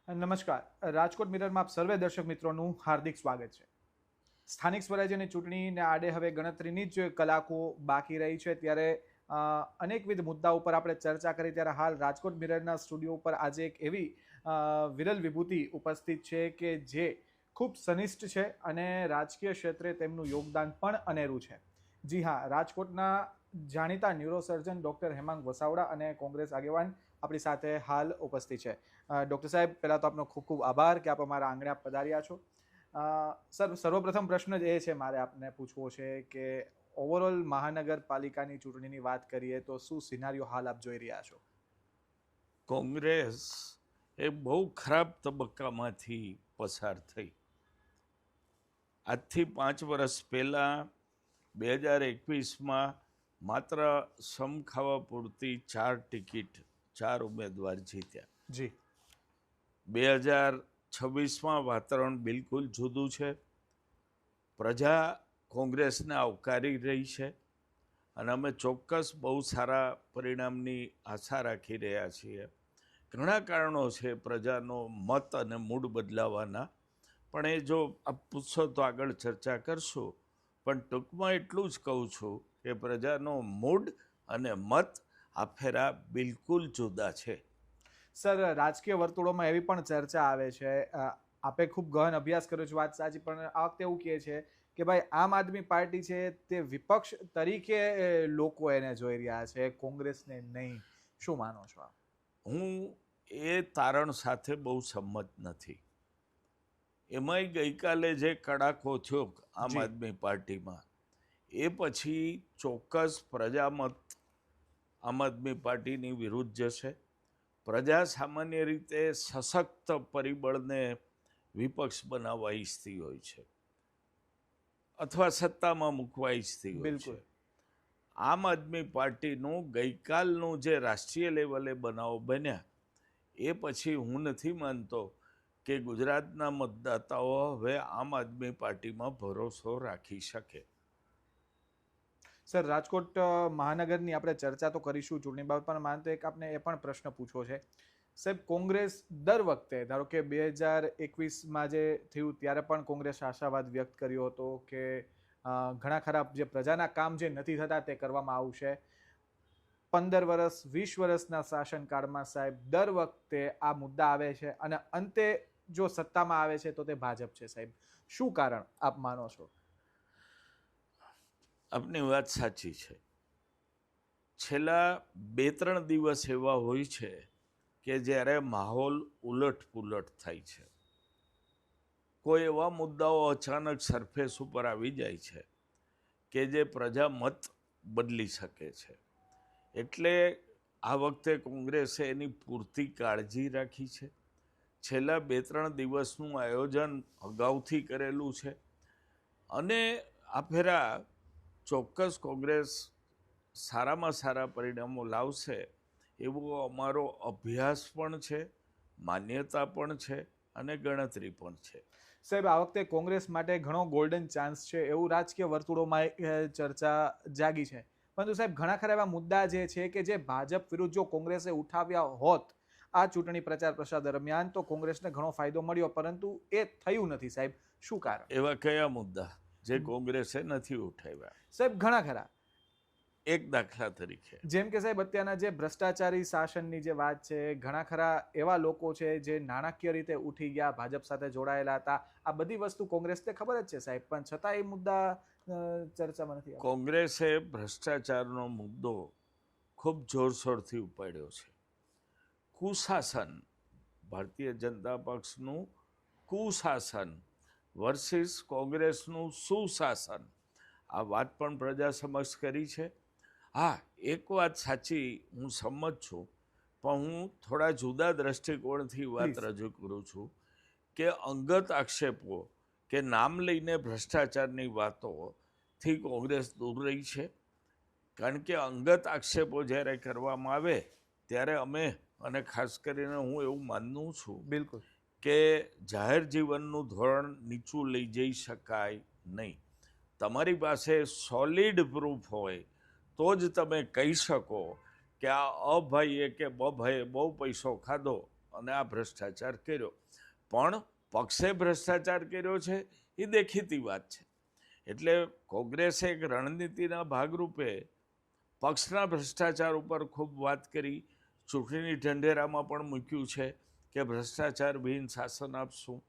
નમસ્કાર. રાજકોટ મિરરમાં આપ સર્વે દર્શક મિત્રોનું હાર્દિક સ્વાગત છે. સ્થાનિક સ્વરાજ્યની ચૂંટણીને આડે હવે ગણતરીની જ કલાકો બાકી રહી છે, ત્યારે અનેકવિધ મુદ્દા ઉપર આપણે ચર્ચા કરી. ત્યારે હાલ રાજકોટ મિરરના સ્ટુડિયો ઉપર આજે એક એવી વિરલ વિભૂતિ ઉપસ્થિત છે કે જે ખૂબ સનિષ્ઠ છે અને રાજકીય ક્ષેત્રે તેમનું યોગદાન પણ અનેરું છે. જી હા, રાજકોટના જાણીતા ન્યુરોસર્જન ડૉક્ટર હેમાંગ વસાવડા અને કોંગ્રેસ આગેવાન આપણી સાથે હાલ ઉપસ્થિત છે. ડૉક્ટર સાહેબ, પહેલાં તો આપનો ખૂબ ખૂબ આભાર કે આપ અમારા આંગણે પધાર્યા છો. સર, સર્વપ્રથમ પ્રશ્ન જ એ છે મારે આપને પૂછવો છે કે ઓવરઓલ મહાનગરપાલિકાની ચૂંટણીની વાત કરીએ તો શું સિનારીઓ હાલ આપ જોઈ રહ્યા છો? કોંગ્રેસ એ બહુ ખરાબ તબક્કામાંથી પસાર થઈ. આજથી 5 વર્ષ પહેલાં 2021માં માત્ર સમ ખાવા પૂરતી 4 ટિકિટ 4 ઉમેદવાર જીત્યા. જી. 2026માં વાતાવરણ બિલકુલ જુદું છે. પ્રજા કોંગ્રેસને આવકારી રહી છે અને અમે ચોક્કસ બહુ સારા પરિણામની આશા રાખી રહ્યા છીએ. ઘણા કારણો છે પ્રજાનો મત અને મૂડ બદલાવાના, પણ એ જો આપ પૂછશો તો આગળ ચર્ચા કરશું. પણ ટૂંકમાં એટલું જ કહું છું કે પ્રજાનો મૂડ અને મત આ ફેરા બિલકુલ જુદા છે. સર, રાજકીય વર્તુળોમાં એવી પણ ચર્ચા આવે છે, આપે ખૂબ ગહન અભ્યાસ કર્યો છે, વાત સાચી, પણ આ વખતે એવું કહે છે કે ભાઈ આમ આદમી પાર્ટી છે તે વિપક્ષ તરીકે લોકો એને જોઈ રહ્યા છે, કોંગ્રેસને નહીં. શું માનો છો આપ? હું એ તારણ સાથે બહુ સંમત નથી. એમાંય ગઈકાલે જે કડાકો થયો આમ આદમી પાર્ટીમાં, એ પછી ચોક્કસ પ્રજામત આમ આદમી પાર્ટીની વિરુદ્ધ જશે. પ્રજા સામાન્ય રીતે સશક્ત પરિબળને વિપક્ષ બનાવવા ઈચ્છતી હોય છે અથવા સત્તામાં મૂકવા ઈચ્છતી હોય છે. આમ આદમી પાર્ટીનું ગઈકાલનું જે રાષ્ટ્રીય લેવલે બનાવો બન્યા, એ પછી હું નથી માનતો કે ગુજરાતના મતદાતાઓ હવે આમ આદમી પાર્ટીમાં ભરોસો રાખી શકે. સર, રાજકોટ મહાનગરની આપણે ચર્ચા તો કરીશું ચૂંટણી બાબત, પણ માનતો એક આપને એ પણ પ્રશ્ન પૂછવો છે. સાહેબ, કોંગ્રેસ દર વખતે, ધારો કે 2021માં જે થયું ત્યારે પણ કોંગ્રેસે આશાવાદ વ્યક્ત કર્યો હતો કે ઘણા ખરા જે પ્રજાના કામ જે નથી થતા તે કરવામાં આવશે. 15 વર્ષ 20 વર્ષના શાસનકાળમાં સાહેબ દર વખતે આ મુદ્દા આવે છે અને અંતે જો સત્તામાં આવે છે તો તે ભાજપ છે. સાહેબ, શું કારણ આપ માનો છો? આપની વાત સાચી છે. છેલ્લા 2-3 દિવસ એવા હોય છે કે જ્યારે માહોલ ઉલટ પુલટ થાય છે. કોઈ એવા મુદ્દાઓ અચાનક સરફેસ ઉપર આવી જાય છે કે જે પ્રજા મત બદલી શકે છે. એટલે આ વખતે કોંગ્રેસે એની પૂરતી કાળજી રાખી છે. છેલ્લા 2-3 દિવસનું આયોજન અગાઉથી કરેલું છે અને આ ફેરા ચોક્કસ કોંગ્રેસ સારામાં સારા પરિણામો લાવશે એવો અમારો અભ્યાસ પણ છે, માન્યતા પણ છે અને ગણતરી પણ છે. સાહેબ, આ વખતે કોંગ્રેસ માટે ઘણો ગોલ્ડન ચાન્સ છે એવું રાજકીય વર્તુળોમાં ચર્ચા જાગી છે. પરંતુ સાહેબ, ઘણા ખરા એવા મુદ્દા જે છે કે જે ભાજપ વિરુદ્ધ જો કોંગ્રેસે ઉઠાવ્યા હોત આ ચૂંટણી પ્રચાર પ્રસાર દરમિયાન તો કોંગ્રેસને ઘણો ફાયદો મળ્યો, પરંતુ એ થયું નથી. સાહેબ, શું કારણ? એવા કયા મુદ્દા જે કોંગ્રેસે નથી ઉઠાવ્યા? સાહેબ, ઘણા ખરા. એક દાખલા તરીકે, જેમ કે સાહેબ અત્યારના જે ભ્રષ્ટાચારી શાસનની જે વાત છે, ઘણા ખરા એવા લોકો છે જે નાણાકીય રીતે ઉઠી ગયા, ભાજપ સાથે જોડાયેલા હતા. આ બધી વસ્તુ કોંગ્રેસને ખબર જ છે સાહેબ, પણ છતાં એ મુદ્દા ચર્ચામાં નથી. કોંગ્રેસે ભ્રષ્ટાચારનો મુદ્દો ખૂબ જોરશોરથી ઉપાડ્યો છે. કુશાસન, ભારતીય જનતા પક્ષનું કુશાસન વર્સિસ કોંગ્રેસનું સુશાસન, આ વાત પણ પ્રજા સમક્ષ કરી છે. હા, એક વાત સાચી, હું સંમત છું, પણ હું થોડા જુદા દ્રષ્ટિકોણથી વાત રજૂ કરું છું કે અંગત આક્ષેપો કે નામ લઈને ભ્રષ્ટાચારની વાતોથી કોંગ્રેસ દૂર રહી છે. કારણ કે અંગત આક્ષેપો જ્યારે કરવામાં આવે ત્યારે અમે, અને ખાસ કરીને હું એવું માનું છું બિલકુલ કે જાહેર જીવનનું ધોરણ નીચું લઈ જઈ શકાય નહીં. તમારી પાસે સોલિડ પ્રૂફ હોય તો જ તમે કહી શકો કે આ અભાઈએ કે બભાઈએ બહુ પૈસો ખાધો અને આ ભ્રષ્ટાચાર કર્યો. પણ પક્ષે ભ્રષ્ટાચાર કર્યો છે એ દેખીતી વાત છે. એટલે કોંગ્રેસે એક રણનીતિના ભાગરૂપે પક્ષના ભ્રષ્ટાચાર ઉપર ખૂબ વાત કરી. ચૂંટણી ઢંઢેરામાં પણ મૂક્યું છે કે ભ્રષ્ટાચાર વિહીન શાસન આપશું.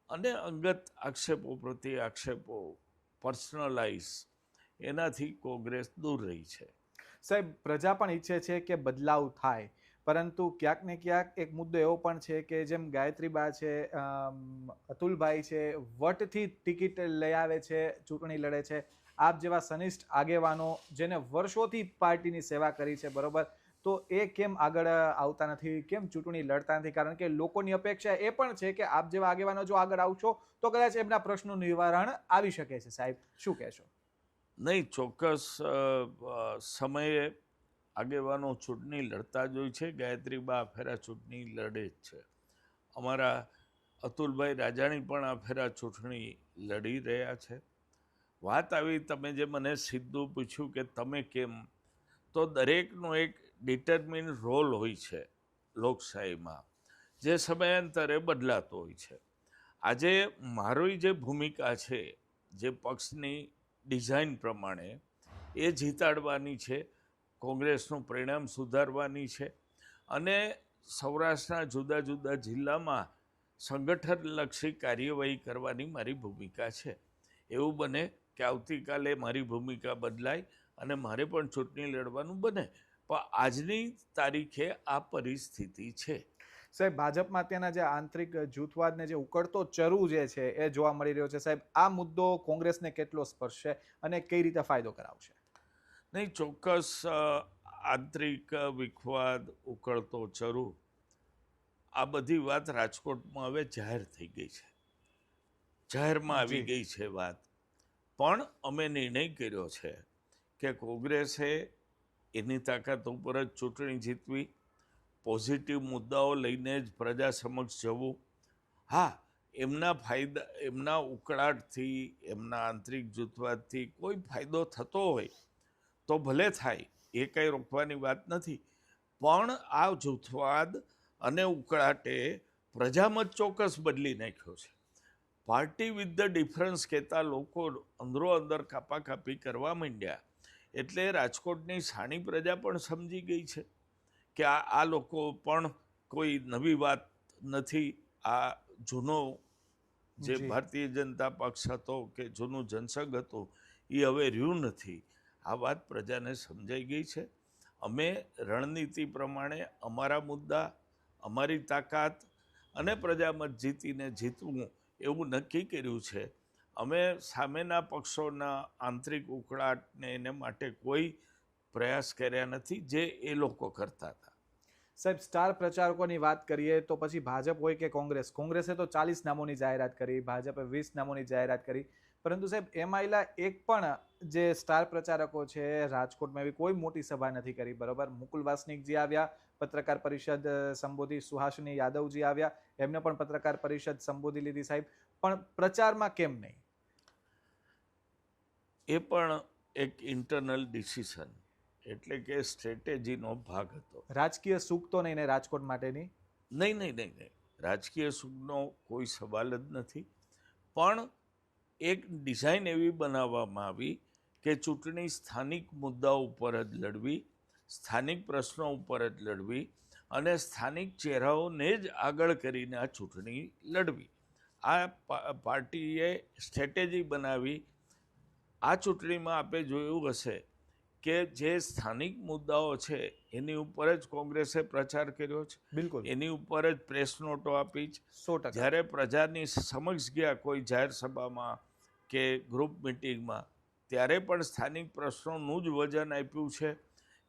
અને અંગત આક્ષેપો પ્રત્યે આક્ષેપો પર્સનલાઇઝ એનાથી કોંગ્રેસ દૂર રહી છે. સાહેબ, પ્રજા પણ ઈચ્છે છે કે બદલાવ થાય, પરંતુ ક્યાંક ને ક્યાંક એક મુદ્દો એવો પણ છે કે જેમ ગાયત્રીબા છે, અતુલભાઈ છે, વટથી ટિકિટ લઈ આવે છે, ચૂંટણી લડે છે. આપ જેવા સનિષ્ઠ આગેવાનો જેને વર્ષોથી પાર્ટીની સેવા કરી છે, બરોબર, તો એ કેમ આગળ આવતા નથી, કેમ ચૂંટણી લડતા નથી? કારણ કે લોકોની અપેક્ષા એ પણ છે કે આપ જેવા આગેવાનો જો આગળ આવશો તો કદાચ એમના પ્રશ્નનું નિવારણ આવી શકે છે. સાહેબ, શું કહેશો? નહીં, ચોક્કસ સમયે આગેવાનો ચૂંટણી લડતા જ હોય છે. ગાયત્રીબા આ ફેરા ચૂંટણી લડે જ છે. અમારા અતુલભાઈ રાજાણી પણ આ ફેરા ચૂંટણી લડી રહ્યા છે. વાત આવી, તમે જે મને સીધું પૂછ્યું કે તમે કેમ, તો દરેકનો એક ડિટર્મિન રોલ હોય છે લોકશાહીમાં, જે સમયાંતરે બદલાતો હોય છે. આજે મારી જે ભૂમિકા છે, જે પક્ષની ડિઝાઇન પ્રમાણે એ જીતાડવાની છે, કોંગ્રેસનું પરિણામ સુધારવાની છે, અને સૌરાષ્ટ્રના જુદા જુદા જિલ્લામાં સંગઠનલક્ષી કાર્યવાહી કરવાની મારી ભૂમિકા છે. એવું બને કે આવતીકાલે મારી ભૂમિકા બદલાય અને મારે પણ ચૂંટણી લડવાનું બને, પણ આજની તારીખે આ પરિસ્થિતિ છે. સાહેબ, ભાજપમાં ત્યાંના જે આંતરિક જૂથવાદને જે ઉકળતો ચરુ જે છે એ જોવા મળી રહ્યો છે. સાહેબ, આ મુદ્દો કોંગ્રેસને કેટલો સ્પર્શશે અને કઈ રીતે ફાયદો કરાવશે? નહીં, ચોક્કસ આંતરિક વિખવાદ, ઉકળતો ચરુ, આ બધી વાત રાજકોટમાં હવે જાહેર થઈ ગઈ છે, જાહેરમાં આવી ગઈ છે વાત. પણ અમે નિર્ણય કર્યો છે કે કોંગ્રેસે એની તાકાત ઉપર જ ચૂંટણી જીતવી, પોઝિટિવ મુદ્દાઓ લઈને જ પ્રજા સમક્ષ જવું. હા, એમના ફાયદા, એમના ઉકળાટથી, એમના આંતરિક જૂથવાદથી કોઈ ફાયદો થતો હોય તો ભલે થાય, એ કંઈ રોકવાની વાત નથી. પણ આ જૂથવાદ અને ઉકળાટે પ્રજામત ચોક્કસ બદલી નાખ્યો છે. પાર્ટી વિથ ધ ડિફરન્સ કહેતા લોકો અંદરો અંદર કાપાકાપી કરવા માંડ્યા. એટલે રાજકોટની સાણી પ્રજા પણ સમજી ગઈ છે કે આ લોકો પણ કોઈ નવી વાત નથી. આ જૂનો જે ભારતીય જનતા પક્ષ હતો કે જૂનું જનસંઘ હતું એ હવે રહ્યું નથી. આ વાત પ્રજાને સમજાઈ ગઈ છે. અમે રણનીતિ પ્રમાણે અમારા મુદ્દા, અમારી તાકાત અને પ્રજામત જીતવું એવું નક્કી કર્યું છે. અમે સામેના પક્ષોના આંતરિક ઉકળાટને એને માટે કોઈ પ્રયાસ કર્યા નથી જે એ લોકો કરતા હતા. સાહેબ, સ્ટાર પ્રચારકોની વાત કરીએ તો પછી ભાજપ હોય કે કોંગ્રેસ, કોંગ્રેસે તો 40 નામોની જાહેરાત કરી, ભાજપે 20 નામોની જાહેરાત કરી, પરંતુ સાહેબ એમાંયલા એક પણ જે સ્ટાર પ્રચારકો છે રાજકોટમાં એવી કોઈ મોટી સભા નથી કરી, બરોબર. મુકુલ વાસનિકજી આવ્યા, પત્રકાર પરિષદ સંબોધી, સુહાસિની યાદવજી આવ્યા, એમને પણ પત્રકાર પરિષદ સંબોધી લીધી. સાહેબ, પણ પ્રચારમાં કેમ નહીં? એ પણ એક ઇન્ટરનલ ડિસિઝન, એટલે કે સ્ટ્રેટેજીનો ભાગ હતો. રાજકીય સુખ તો નહીં ને રાજકોટ માટેની? નહીં, રાજકીય સુખનો કોઈ સવાલ જ નથી. પણ એક ડિઝાઇન એવી બનાવવામાં આવી કે ચૂંટણી સ્થાનિક મુદ્દાઓ ઉપર જ લડવી, સ્થાનિક પ્રશ્નો ઉપર જ લડવી અને સ્થાનિક ચહેરાઓને જ આગળ કરીને આ ચૂંટણી લડવી. આ પાર્ટીએ સ્ટ્રેટેજી બનાવી. આ ચૂંટણીમાં આપે જોયું હશે કે જે સ્થાનિક મુદ્દાઓ છે એની ઉપર જ કોંગ્રેસે પ્રચાર કર્યો છે. બિલકુલ, એની ઉપર જ પ્રેસ નોટો આપી છે. 100%. જ્યારે પ્રજાની સમક્ષ ગયા કોઈ જાહેર સભામાં કે ગ્રુપ મિટિંગમાં, ત્યારે પણ સ્થાનિક પ્રશ્નોનું જ વજન આપ્યું છે.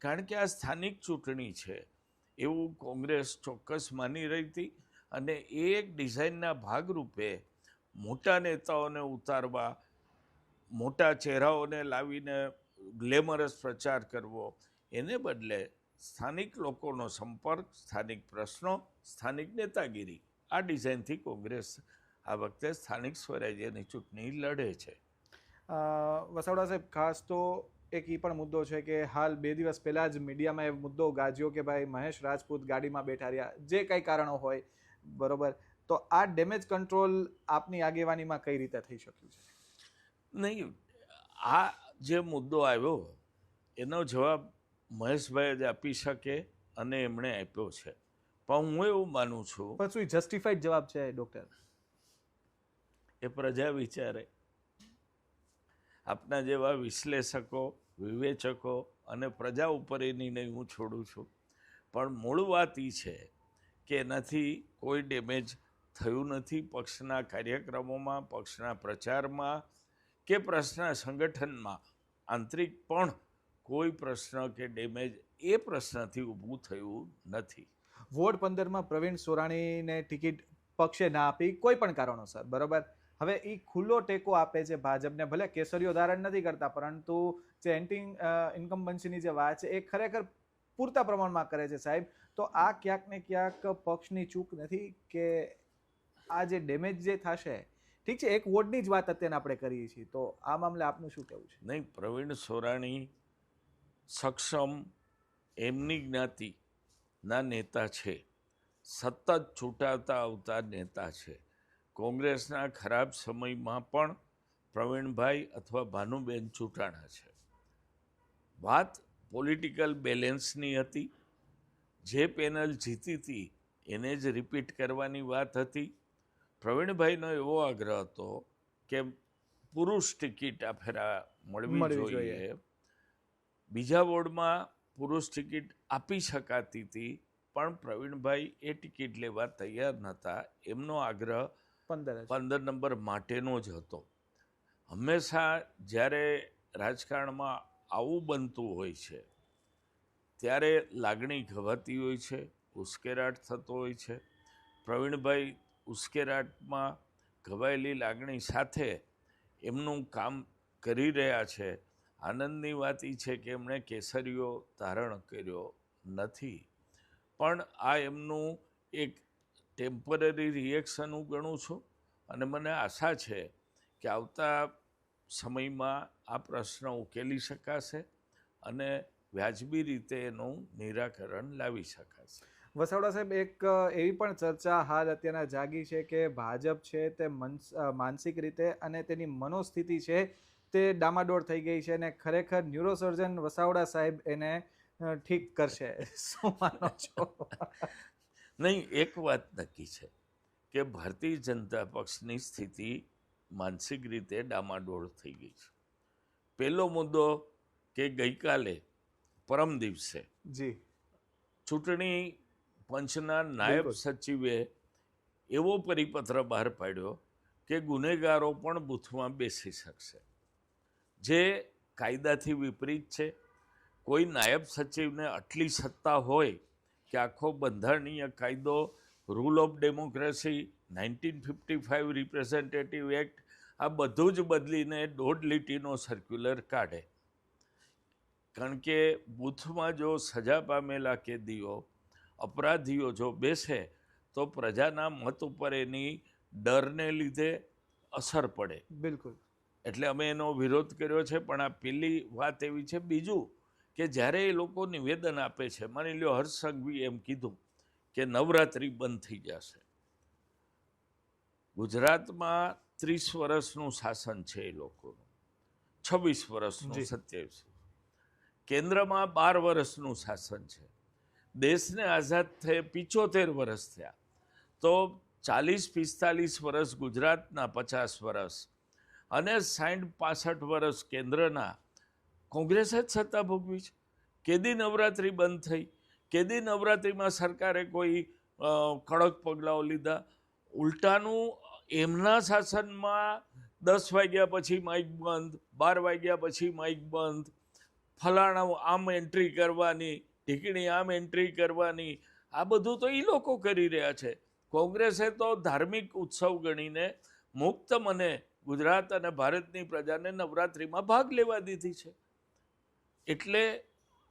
કારણ કે આ સ્થાનિક ચૂંટણી છે એવું કોંગ્રેસ ચોક્કસ માની રહી હતી. અને એ એક ડિઝાઇનના ભાગરૂપે મોટા નેતાઓને ઉતારવા, મોટા ચહેરાઓને લાવીને ગ્લેમરસ પ્રચાર કરવો, એને બદલે સ્થાનિક લોકોનો સંપર્ક, સ્થાનિક પ્રશ્નો, સ્થાનિક નેતાગીરી, આ ડિઝાઇનથી કોંગ્રેસ આ વખતે સ્થાનિક સ્વરાજ્યની ચૂંટણી લડે છે. વસાવડા સાહેબ, ખાસ તો એક એ પણ મુદ્દો છે કે હાલ 2 દિવસ પહેલા જ મીડિયામાં એ મુદ્દો ગાજ્યો કે ભાઈ મહેશ રાજપૂત ગાડીમાં બેઠા રહ્યા, જે કંઈ કારણો હોય, બરોબર, તો આ ડેમેજ કંટ્રોલ આપની આગેવાનીમાં કઈ રીતે થઈ શક્યું છે? નહીં, આ જે મુદ્દો આવ્યો એનો જવાબ મહેશભાઈ જ આપી શકે અને એમણે આપ્યો છે. પણ હું એવું માનું છું પણ શું જસ્ટિફાઈડ જવાબ છે ડોક્ટર? એ પ્રજા વિચારે. આપના જેવા વિશ્લેષકો, વિવેચકો અને પ્રજા ઉપર એ નિર્ણય હું છોડું છું. પણ મૂળ વાત એ છે કે એનાથી કોઈ ડેમેજ થયું નથી પક્ષના કાર્યક્રમોમાં, પક્ષના પ્રચારમાં કે પક્ષના સંગઠનમાં. આંતરિક પણ કોઈ પ્રશ્ન કે ડેમેજ એ પ્રશ્નથી ઊભું થયું નથી. વોર્ડ 15માં પ્રવીણ સોરાણીને ટિકિટ પક્ષે ના આપી કોઈ પણ કારણોસર, બરોબર, હવે એ ખુલ્લો ટેકો આપે છે ભાજપને, ભલે કેસરીઓ ધારણ નથી કરતા, પરંતુ જે એન્ટી ઇન્કમ્બન્સીની જે વાત છે એ ખરેખર પૂરતા પ્રમાણમાં કરે છે સાહેબ. તો આ ક્યાંક ને ક્યાંક પક્ષની ચૂક નથી કે આ જે ડેમેજ જે થશે, ઠીક છે, એક વોર્ડની જ વાત અત્યારે આપણે કરીએ છીએ, તો આ મામલે આપનું શું કહેવું છે? નહીં, પ્રવીણ સોરાણી સક્ષમ એમની જ્ઞાતિના નેતા છે, સતત ચૂંટાતા આવતા નેતા છે. કોંગ્રેસના ખરાબ સમયમાં પણ પ્રવીણભાઈ અથવા ભાનુબેન ચૂંટાણા છે. વાત પોલિટિકલ બેલેન્સની હતી. જે પેનલ જીતી હતી એને જ રિપીટ કરવાની વાત હતી. પ્રવીણભાઈનો એવો આગ્રહ હતો કે પુરુષ ટિકિટ આ ફેરા મળવી જોઈએ. બીજા વોર્ડમાં પુરુષ ટિકિટ આપી શકાતી હતી, પણ પ્રવીણભાઈ એ ટિકિટ લેવા તૈયાર નહોતા. એમનો આગ્રહ 15 નંબર માટેનો જ હતો. હંમેશા જ્યારે રાજકારણમાં આવું બનતું હોય છે ત્યારે લાગણી ઘવાતી હોય છે, ઉશ્કેરાટ થતો હોય છે. પ્રવીણભાઈ ઉશ્કેરાટમાં ઘવાયેલી લાગણી સાથે એમનું કામ કરી રહ્યા છે. આનંદની વાત એ છે કે એમણે કેસરીઓ ધારણ કર્યો નથી, પણ આ એમનું એક ટેમ્પરરી રિએક્શન હું ગણું છું. અને મને આશા છે કે આવતા સમયમાં આ પ્રશ્ન ઉકેલી શકાશે અને વ્યાજબી રીતે એનું નિરાકરણ લાવી શકાશે. વસાવડા સાહેબ, એક એવી પણ ચર્ચા હાલ અત્યારના જાગી છે કે ભાજપ છે તે માનસિક રીતે અને તેની મનોસ્થિતિ છે તે ડામાડોળ થઈ ગઈ છે અને ખરેખર ન્યુરોસર્જન વસાવડા સાહેબ એને ઠીક કરશે. શું માનો છો? નહીં, એક વાત નક્કી છે કે ભારતીય જનતા પક્ષની સ્થિતિ માનસિક રીતે ડામાડોળ થઈ ગઈ છે. પહેલો મુદ્દો કે ગઈકાલે પરમ દિવસે જી ચૂંટણી પંચના નાયબ સચિવે એવો પરિપત્ર બહાર પાડ્યો કે ગુનેગારો પણ બૂથમાં બેસી શકશે, જે કાયદાથી વિપરીત છે. કોઈ નાયબ સચિવને આટલી સત્તા હોય કે આખો બંધારણીય કાયદો, rule of democracy, 1955 representative act, આ બધું જ બદલીને 1.5 લીટીનો સર્ક્યુલર કાઢે. કારણ કે બૂથમાં જો સજા પામેલા કેદીઓ, અપરાધીઓ જો બેસે તો પ્રજાના મત ઉપર એની ડરને લીધે અસર પડે. બિલકુલ. એટલે અમે એનો વિરોધ કર્યો છે. પણ આ પેલી વાત એવી છે. બીજું કે જ્યારે એ લોકો નિવેદન આપે છે, માની લ્યો હર્ષ સંઘવી એમ કીધું કે નવરાત્રિ બંધ થઈ જશે. ગુજરાતમાં 30 વર્ષનું શાસન છે એ લોકોનું, 26 વર્ષનું, 27. કેન્દ્રમાં 12 વર્ષનું શાસન છે. દેશને આઝાદ થયે 75 વર્ષ થયા, તો 40-45 વર્ષ ગુજરાતના, 50 વર્ષ અને 60-65 વર્ષ કેન્દ્રના કોંગ્રેસે જ સત્તા ભોગવી છે. કેદી નવરાત્રિ બંધ થઈ? કેદી નવરાત્રિમાં સરકારે કોઈ કડક પગલાઓ લીધા? ઉલટાનું એમના શાસનમાં 10 વાગ્યા પછી માઇક બંધ, 12 વાગ્યા પછી માઇક બંધ, ફલાણા આમ એન્ટ્રી કરવાની, ઢીકણી આમ એન્ટ્રી કરવાની, આ બધું તો એ લોકો કરી રહ્યા છે. કોંગ્રેસે તો ધાર્મિક ઉત્સવ ગણીને મુક્ત મને ગુજરાત અને ભારતની પ્રજાને નવરાત્રિમાં ભાગ લેવા દીધી છે. એટલે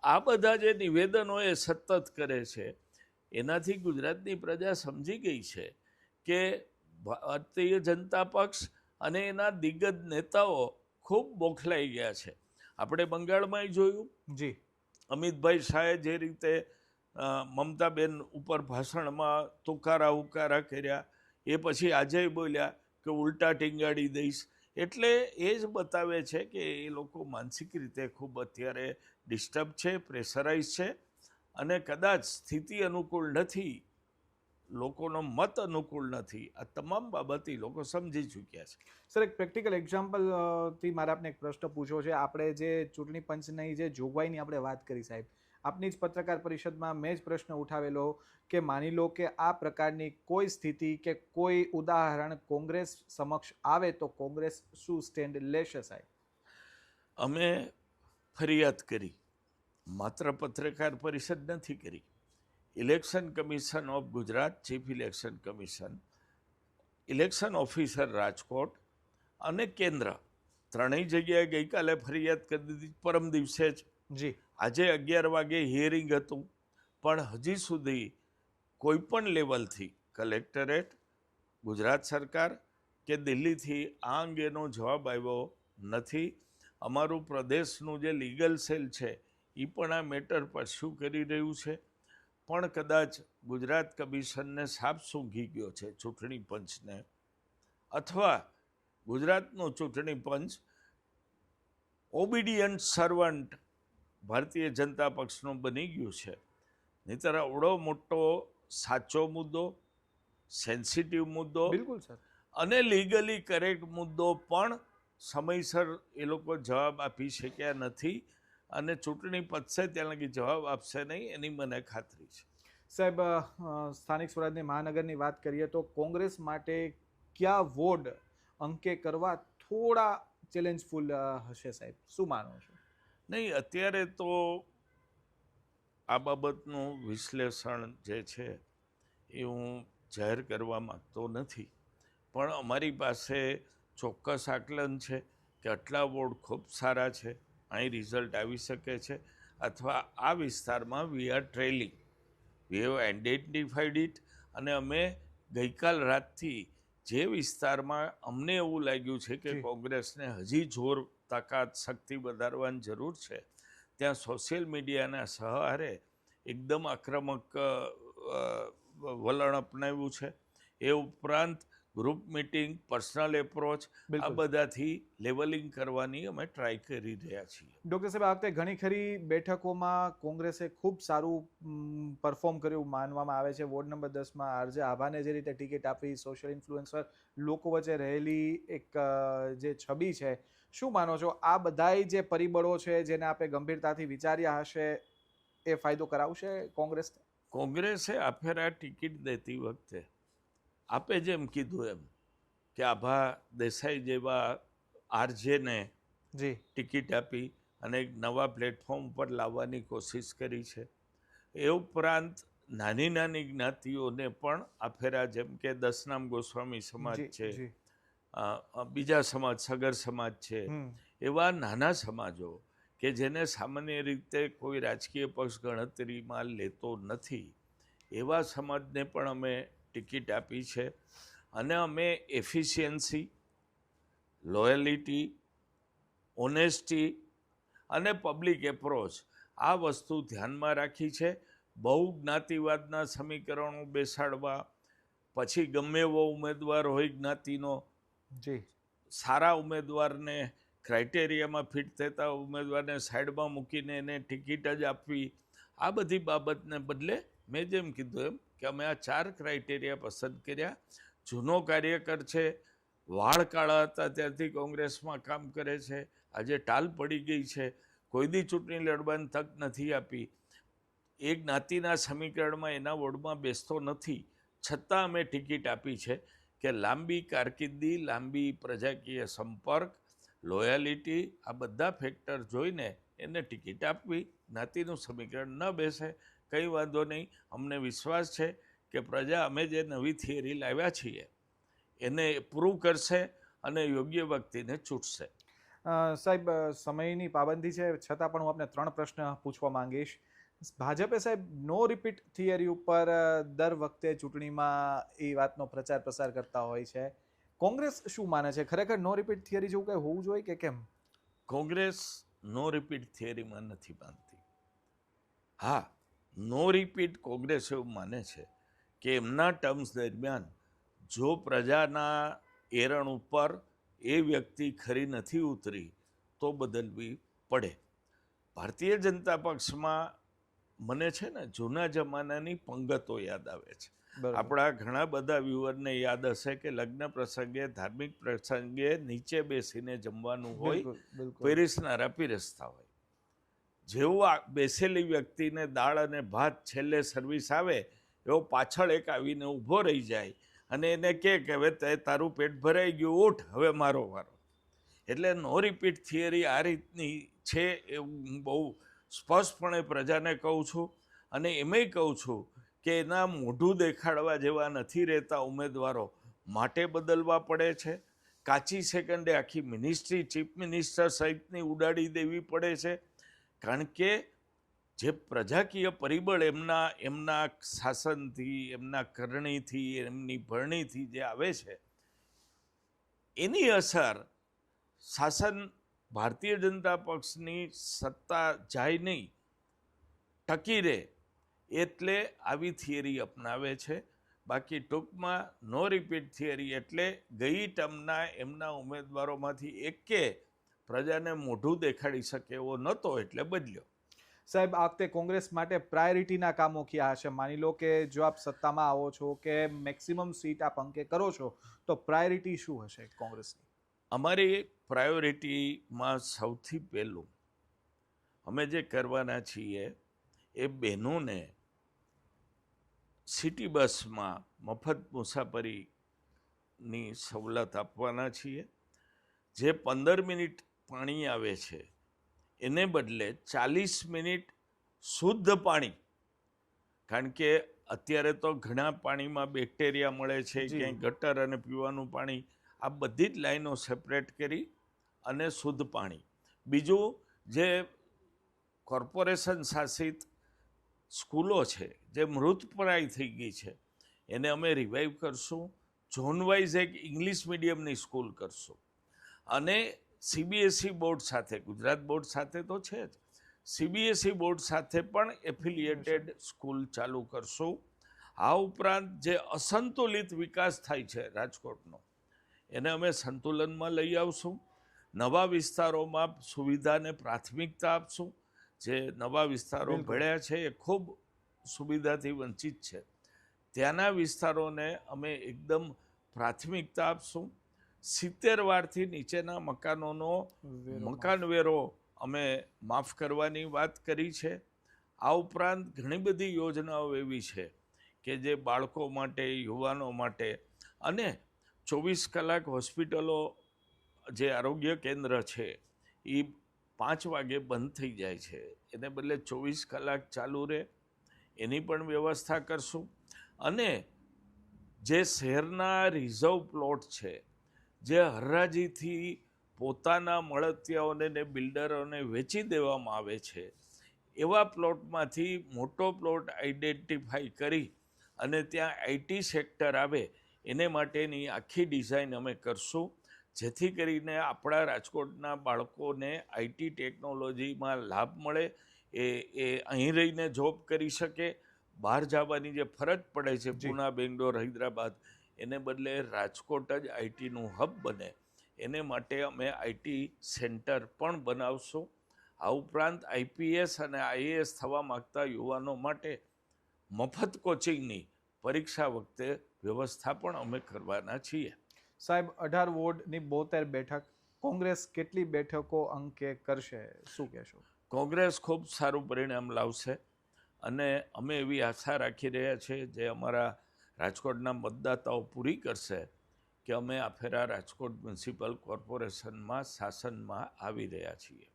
આ બધા જે નિવેદનો એ સતત કરે છે, એનાથી ગુજરાતની પ્રજા સમજી ગઈ છે કે ભારતીય જનતા પક્ષ અને એના દિગ્ગજ નેતાઓ ખૂબ બોખલાઈ ગયા છે. આપણે બંગાળમાંય જોયું, જી અમિતભાઈ શાહે જે રીતે મમતાબેન ઉપર ભાષણમાં તુકારા ઉકારા કર્યા, એ પછી આજે બોલ્યા કે ઉલટા ટીંગાડી દઈશ. એટલે એ જ બતાવે છે કે એ લોકો માનસિક રીતે ખૂબ અત્યારે ડિસ્ટર્બ છે, પ્રેશરાઇઝ છે, અને કદાચ સ્થિતિ અનુકૂળ નથી, લોકોનો મત અનુકૂળ નથી. આ તમામ બાબત એ લોકો સમજી ચૂક્યા છે. સર, એક પ્રેક્ટિકલ એક્ઝામ્પલ થી મારે આપને એક પ્રશ્ન પૂછવો છે. આપણે જે ચૂંટણી પંચની જે જોગવાઈની આપણે વાત કરી સાહેબ, આપની જ પત્રકાર પરિષદમાં મેં જ પ્રશ્ન ઉઠાવેલો કે માની લો કે આ પ્રકારની કોઈ સ્થિતિ કે કોઈ ઉદાહરણ કોંગ્રેસ સમક્ષ આવે તો કોંગ્રેસ શું સ્ટેન્ડ લેશે સાહેબ? અમે ફરિયાદ કરી, માત્ર પત્રકાર પરિષદ નથી કરી. Election commission of Gujarat, chief election commission, election officer Rajkot અને કેન્દ્ર, ત્રણેય જગ્યાએ ગઈકાલે ફરિયાદ કરી દીધી, પરમ દિવસે જ. જી આજે 11 વાગે હિયરિંગ હતું, પણ હજી સુધી કોઈ પણ લેવલથી કલેક્ટરેટ, ગુજરાત સરકાર કે દિલ્હીથી આ અંગેનો જવાબ આવ્યો નથી. અમારું પ્રદેશનું જે લીગલ સેલ છે એ પણ આ મેટર પર શું કરી રહ્યું છે, પણ કદાચ ગુજરાત કમિશનને સાપ સૂંઘી ગયો છે ચૂંટણી પંચને, અથવા ગુજરાતનું ચૂંટણી પંચ ઓબિડિયન્ટ સર્વન્ટ ભારતીય જનતા પક્ષનું બની ગયું છે. નહીંતર આવડો મોટો સાચો મુદ્દો, સેન્સિટિવ મુદ્દો બિલકુલ સર. અને લીગલી કરેક્ટ મુદ્દો પણ સમયસર એ લોકો જવાબ આપી શક્યા નથી, અને ચૂંટણી પતશે ત્યાં લગી જવાબ આપશે નહીં એની મને ખાતરી છે. સાહેબ, સ્થાનિક સ્વરાજની મહાનગરની વાત કરીએ તો કોંગ્રેસ માટે કયા વોર્ડ અંકે કરવા થોડા ચેલેન્જફુલ હશે સાહેબ, શું માનો છો? નહીં, અત્યારે તો આ બાબતનું વિશ્લેષણ જે છે એ હું જાહેર કરવા માગતો નથી, પણ અમારી પાસે ચોક્કસ આકલન છે કે આટલા વોર્ડ ખૂબ સારા છે, અહીં રિઝલ્ટ આવી શકે છે, અથવા આ વિસ્તારમાં we are trailing, we have identified it. અને અમે ગઈકાલ રાતથી જે વિસ્તારમાં અમને એવું લાગ્યું છે કે કોંગ્રેસને હજી જોર, તાકાત, શક્તિ વધારવાની જરૂર છે, ત્યાં સોશિયલ મીડિયાના સહારે એકદમ આક્રમક વલણ અપનાવ્યું છે. એ ઉપરાંત ગ્રુપ મિટિંગ, પર્સનલ એપ્રોચ, આ બધાથી લેવલિંગ કરવાની અમે ટ્રાય કરી રહ્યા છીએ. ડૉક્ટર સાહેબ, આ વખતે ઘણી ખરી બેઠકોમાં કોંગ્રેસે ખૂબ સારું પરફોર્મ કર્યું માનવામાં આવે છે. વોર્ડ નંબર 10માં આરજે આભાને જે રીતે ટિકિટ આપી, સોશિયલ ઇન્ફ્લુએન્સર લોકો વચ્ચે રહેલી એક જે છબી છે, શું માનો છો આ બધાય જે પરિબળો છે જેને આપણે ગંભીરતાથી વિચાર્યા હશે એ ફાયદો કરાવશે કોંગ્રેસને? કોંગ્રેસે આ ફેરા ટિકિટ દેતી વખતે આપે જેમ કીધું એમ કે આભા દેસાઈ જેવા આરજેને જી ટિકિટ આપી અને એક નવા પ્લેટફોર્મ પર લાવવાની કોશિશ કરી છે. એ ઉપરાંત નાની નાની જ્ઞાતિઓને પણ આ ફેરા, જેમ કે દસનામ ગોસ્વામી સમાજ છે, બીજા સમાજ, સગર સમાજ છે, એવા નાના સમાજો કે જેને સામાન્ય રીતે કોઈ રાજકીય પક્ષ ગણતરીમાં લેતો નથી, એવા સમાજને પણ અમે ટિકિટ આપી છે. અને અમે એફિશિયન્સી, લોયલિટી, ઓનેસ્ટી અને પબ્લિક એપ્રોચ, આ વસ્તુ ધ્યાનમાં રાખી છે. બહુ જ્ઞાતિવાદના સમીકરણો બેસાડવા, પછી ગમે એવો ઉમેદવાર હોય જ્ઞાતિનો, જી સારા ઉમેદવારને, ક્રાઇટેરિયામાં ફિટ થતા ઉમેદવારને સાઈડમાં મૂકીને એને ટિકિટ જ આપવી, આ બધી બાબતને બદલે મેં જેમ કીધું એમ કે અમે આ 4 ક્રાઇટેરિયા પસંદ કર્યા. જૂનો કાર્યકર છે, વાળ કાળા હતા ત્યારથી કોંગ્રેસમાં કામ કરે છે, આજે ટાલ પડી ગઈ છે, કોઈ દી ચૂંટણી લડવાની તક નથી આપી, એ જ્ઞાતિના સમીકરણમાં એના વોર્ડમાં બેસતો નથી, છતાં અમે ટિકિટ આપી છે કે લાંબી કારકિર્દી, લાંબી પ્રજાકીય સંપર્ક, લોયાલિટી, આ બધા ફેક્ટર જોઈને એને ટિકિટ આપવી. જ્ઞાતિનું સમીકરણ ન બેસે કંઈ વાંધો નહીં, અમને વિશ્વાસ છે કે પ્રજા અમે જે નવી થિયરી લાવ્યા છીએ એને પ્રૂવ કરશે અને યોગ્ય વ્યક્તિને ચૂંટશે. સાહેબ, સમયની પાબંદી છે છતાં પણ હું આપને 3 પ્રશ્ન પૂછવા માંગીશ. ભાજપે સાહેબ નો રિપીટ થિયરી ઉપર દર વખતે ચૂંટણીમાં એ વાતનો પ્રચાર પ્રસાર કરતા હોય છે. કોંગ્રેસ શું માને છે, ખરેખર નો રિપીટ થિયરી જેવું કંઈ હોવું જોઈએ કે કેમ? કોંગ્રેસ નો રિપીટ થિયરીમાં નથી માનતી. હા, નો રિપીટ કોંગ્રેસ એવું માને છે કે એમના ટર્મ્સ દરમિયાન જો પ્રજાના એરણ ઉપર એ વ્યક્તિ ખરી નથી ઉતરી તો બદલવી પડે. ભારતીય જનતા પક્ષમાં મને છે ને જૂના જમાનાની પંગતો યાદ આવે છે. બરાબર. આપણા ઘણા બધા વ્યુઅરને યાદ હશે કે લગ્ન પ્રસંગે, ધાર્મિક પ્રસંગે નીચે બેસીને જમવાનું હોય, બિલકુલ બિલકુલ. પીરસનારા પીરસતા હોય. જેવું આ બેસેલી વ્યક્તિને દાળ અને ભાત છેલ્લે સર્વિસ આવે એવો પાછળ એક આવીને ઊભો રહી જાય અને એને કહે કે હવે તારું પેટ ભરાઈ ગયું, ઉઠ, હવે મારો વારો. એટલે નો રિપીટ થિયરી આ રીતની છે એવું હું બહુ સ્પષ્ટપણે પ્રજાને કહું છું. અને એમાંય કહું છું કે એના મોઢું દેખાડવા જેવા નથી રહેતા ઉમેદવારો, માટે બદલવા પડે છે. કાચી સેકન્ડે આખી મિનિસ્ટ્રી, ચીફ મિનિસ્ટર સહિતની ઉડાડી દેવી પડે છે. કારણ કે જે પ્રજાકીય પરિબળ એમના શાસનથી, એમના કરણીથી, એમની ભરણીથી જે આવે છે એની અસર શાસન ભારતીય જનતા પક્ષની સત્તા જાય નહીં, ટકી રહે, એટલે આવી થિયરી અપનાવે છે. બાકી ટૂંકમાં નો રિપીટ થિયરી એટલે ગઈ ટર્મના એમના ઉમેદવારોમાંથી એકે પ્રજાને મોઢું દેખાડી શકે એવો નહોતો એટલે બદલ્યો. સાહેબ, આ વખતે કોંગ્રેસ માટે પ્રાયોરિટીના કામો કયા હશે? માની લો કે જો આપ સત્તામાં આવો છો કે મેક્સિમમ સીટ આપ અંકે કરો છો તો પ્રાયોરિટી શું હશે કોંગ્રેસની? અમારી પ્રાયોરિટીમાં સૌથી પહેલું અમે જે કરવાના છીએ એ બહેનોને સિટી બસમાં મફત મુસાફરીની સવલત આપવાના છીએ. જે 15 મિનિટ પાણી આવે છે એને બદલે 40 મિનિટ શુદ્ધ પાણી, કારણ કે અત્યારે તો ઘણા પાણીમાં બેક્ટેરિયા મળે છે, ક્યાંય ગટર અને પીવાનું પાણી, આ બધી જ લાઈનો સેપરેટ કરી અને શુદ્ધ પાણી. બીજું, જે કોર્પોરેશન શાસિત સ્કૂલો છે જે મૃતપ્રાય થઈ ગઈ છે એને અમે રિવાઇવ કરશું. ઝોન વાઇઝ એક ઇંગ્લિશ મીડિયમની સ્કૂલ કરશું અને CBSE બોર્ડ સાથે, ગુજરાત બોર્ડ સાથે તો છે જ, CBSE બોર્ડ સાથે પણ એફિલિએટેડ સ્કૂલ ચાલુ કરશું. આ ઉપરાંત જે અસંતુલિત વિકાસ થાય છે રાજકોટનો એને અમે સંતુલનમાં લઈ આવશું. નવા વિસ્તારોમાં સુવિધાને પ્રાથમિકતા આપશું. જે નવા વિસ્તારો ભળ્યા છે એ ખૂબ સુવિધાથી વંચિત છે, ત્યાંના વિસ્તારોને અમે એકદમ પ્રાથમિકતા આપશું. 70 વારથી નીચેના મકાનોનો મકાન વેરો અમે માફ કરવાની વાત કરી છે. આ ઉપરાંત ઘણી બધી યોજનાઓ એવી છે કે જે બાળકો માટે, યુવાનો માટે, અને 24 કલાક હોસ્પિટલો, જે આરોગ્ય કેન્દ્ર છે એ 5 વાગે બંધ થઈ જાય છે, એને બદલે 24 કલાક ચાલુ રહે એની પણ વ્યવસ્થા કરશું. અને જે શહેરના રિઝર્વ પ્લોટ છે, જે હરાજીથી પોતાના મળતિયાઓને ને બિલ્ડરોને વેચી દેવામાં આવે છે, એવા પ્લોટમાંથી મોટો પ્લોટ આઈડેન્ટિફાઈ કરી અને ત્યાં IT સેક્ટર આવે એને માટેની આખી ડિઝાઇન અમે કરશું, જેથી કરીને આપણા રાજકોટના બાળકોને IT ટેકનોલોજીમાં લાભ મળે, એ અહીં રહીને જોબ કરી શકે. બહાર જવાની જે ફરજ પડે છે પૂના, બેંગ્લોર, હૈદરાબાદ, એને બદલે રાજકોટ જ ITનું હબ બને એને માટે અમે IT સેન્ટર પણ બનાવશું. આ ઉપરાંત IPS અને IAS થવા માગતા યુવાનો માટે મફત કોચિંગની પરીક્ષા વખતે વ્યવસ્થા પણ અમે કરવાના છીએ. સાહેબ, 18 વોર્ડની 72 બેઠક, કોંગ્રેસ કેટલી બેઠકો અંકે કરશે, શું કહેશો? કોંગ્રેસ ખૂબ સારું પરિણામ લાવશે અને અમે એવી આશા રાખી રહ્યા છીએ જે અમારા રાજકોટના મતદાતાઓ પૂરી કરશે કે અમે આ ફેરા રાજકોટ મ્યુનિસિપલ કોર્પોરેશનમાં શાસનમાં આવી રહ્યા છીએ.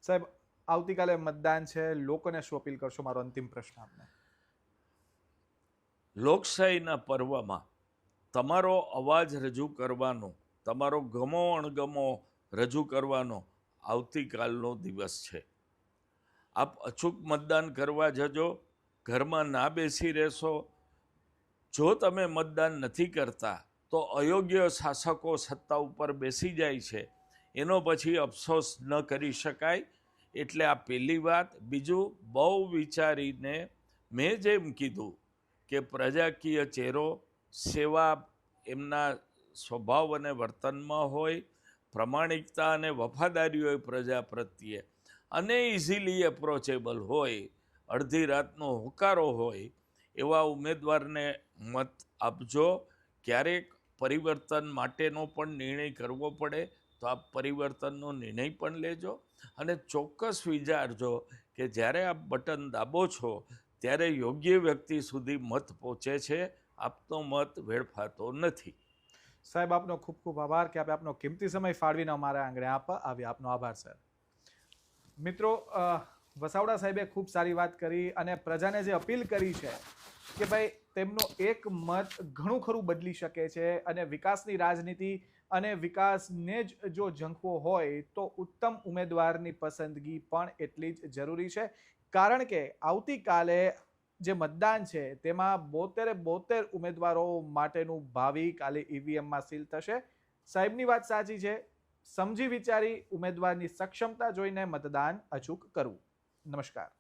સાહેબ, આવતીકાલે મતદાન છે, લોકોને શું અપીલ કરશો? મારો અંતિમ પ્રશ્ન આપને. લોકશાહીના પર્વમાં તમારો અવાજ રજૂ કરવાનો, તમારો ગમો અણગમો રજૂ કરવાનો આવતીકાલનો દિવસ છે. આપ અચૂક મતદાન કરવા જજો, ઘરમાં ના બેસી રહેશો. જો તમે મતદાન નથી કરતા તો અયોગ્ય શાસકો સત્તા ઉપર બેસી જાય છે, એનો પછી અફસોસ ન કરી શકાય. એટલે આ પહેલી વાત. બીજું, બહુ વિચારીને મેં જેમ કીધું કે પ્રજાકીય ચહેરો, સેવા એમના સ્વભાવ અને વર્તનમાં હોય, પ્રમાણિકતા અને વફાદારી હોય પ્રજા પ્રત્યે, અને ઇઝીલી એપ્રોચેબલ હોય, અડધી રાતનો હુંકારો હોય, એવા ઉમેદવારને મત આપજો. ક્યારેક પરિવર્તન માટેનો પણ નિર્ણય કરવો પડે તો આપ પરિવર્તનનો નિર્ણય પણ લેજો, અને ચોક્કસ વિચારજો કે જ્યારે આપ બટન દાબો છો ત્યારે યોગ્ય વ્યક્તિ સુધી મત પહોંચે છે, આપનો મત વેડફાતો નથી. સાહેબ, આપનો ખૂબ ખૂબ આભાર કે આપે આપનો કિંમતી સમય ફાળવીને અમારા આંગણે આવ્યા. આપનો આભાર સર. મિત્રો, વસાવડા સાહેબે ખૂબ સારી વાત કરી અને પ્રજાને જે અપીલ કરી છે કે ભાઈ તેમનો એક મત ઘણું ખરું બદલી શકે છે, અને વિકાસની રાજનીતિ અને વિકાસને જ જો ઝંખવો હોય તો ઉત્તમ ઉમેદવારની પસંદગી પણ એટલી જ જરૂરી છે. કારણ કે આવતીકાલે જે મતદાન છે તેમાં 72 ઉમેદવારો માટેનું ભાવિ કાલે ઈવીએમમાં સીલ થશે. સાહેબની વાત સાચી છે. સમજી વિચારી ઉમેદવારની સક્ષમતા જોઈને મતદાન અચૂક કરવું. નમસ્કાર.